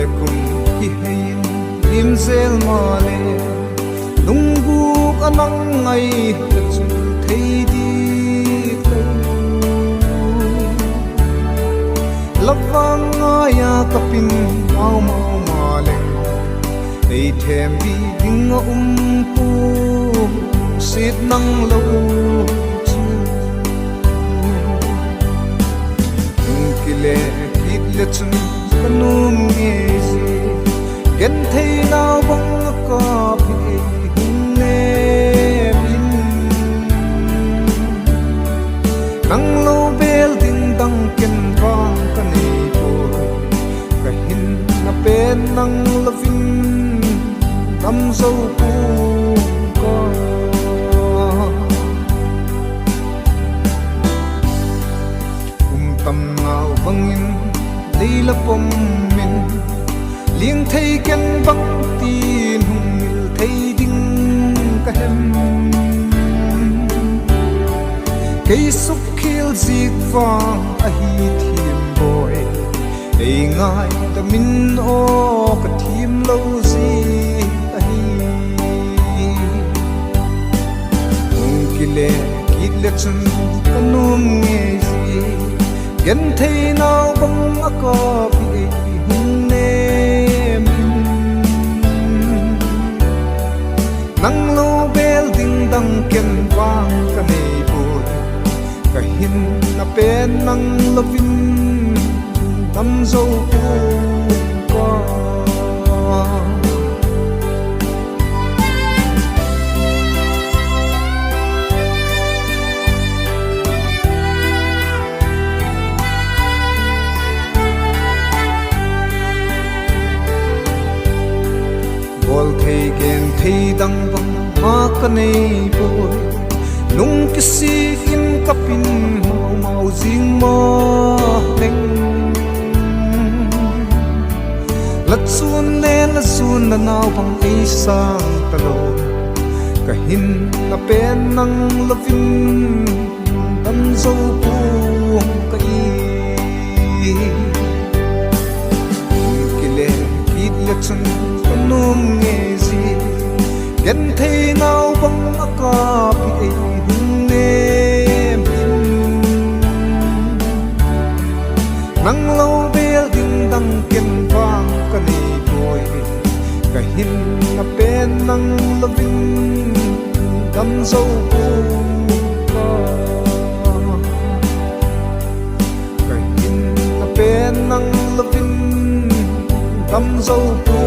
le kum ki hein lim zel ma le lungu anang ngai ta chu thei di lavang ya kapin mau mau ma le ei them bi ding pu sit nang lo chu ki le kit le chun kanum nge si gen thei lao bang ka phi ne min nang lo bel ding dang ken wang ka nei po ka hin na pen nang lovin tam zo pu ko tam ngao bangin leila pom min lieng thei ken bang tin hung mil thei ding ka hem kei suk khil zik wang a hi thiam boy ei ngai ta min o ka thim lo zi a hi hung kile kit le chun kanum nge zi gen thei nau bang a ka pi hung ne min nang lo bel ding dang ken wang ka nei boy ka hin na pen nang lovin tam zo pu ko bol thei gen thei dang bang ma ka nei boy nung kisi in kapin mau mau jing mo leng lat sun le la sun na nau bang ei sang ta lo ka hin na pen nang lovin tam zo pu ka i kile kit le chun kanum nge zi gen thei nau bang a ka pi hung ne min nang lo bel ding dang ken wang ka nei boy ka hin na pen nang lovin kam zo pu ka hin na pen nang lovin kam zo pu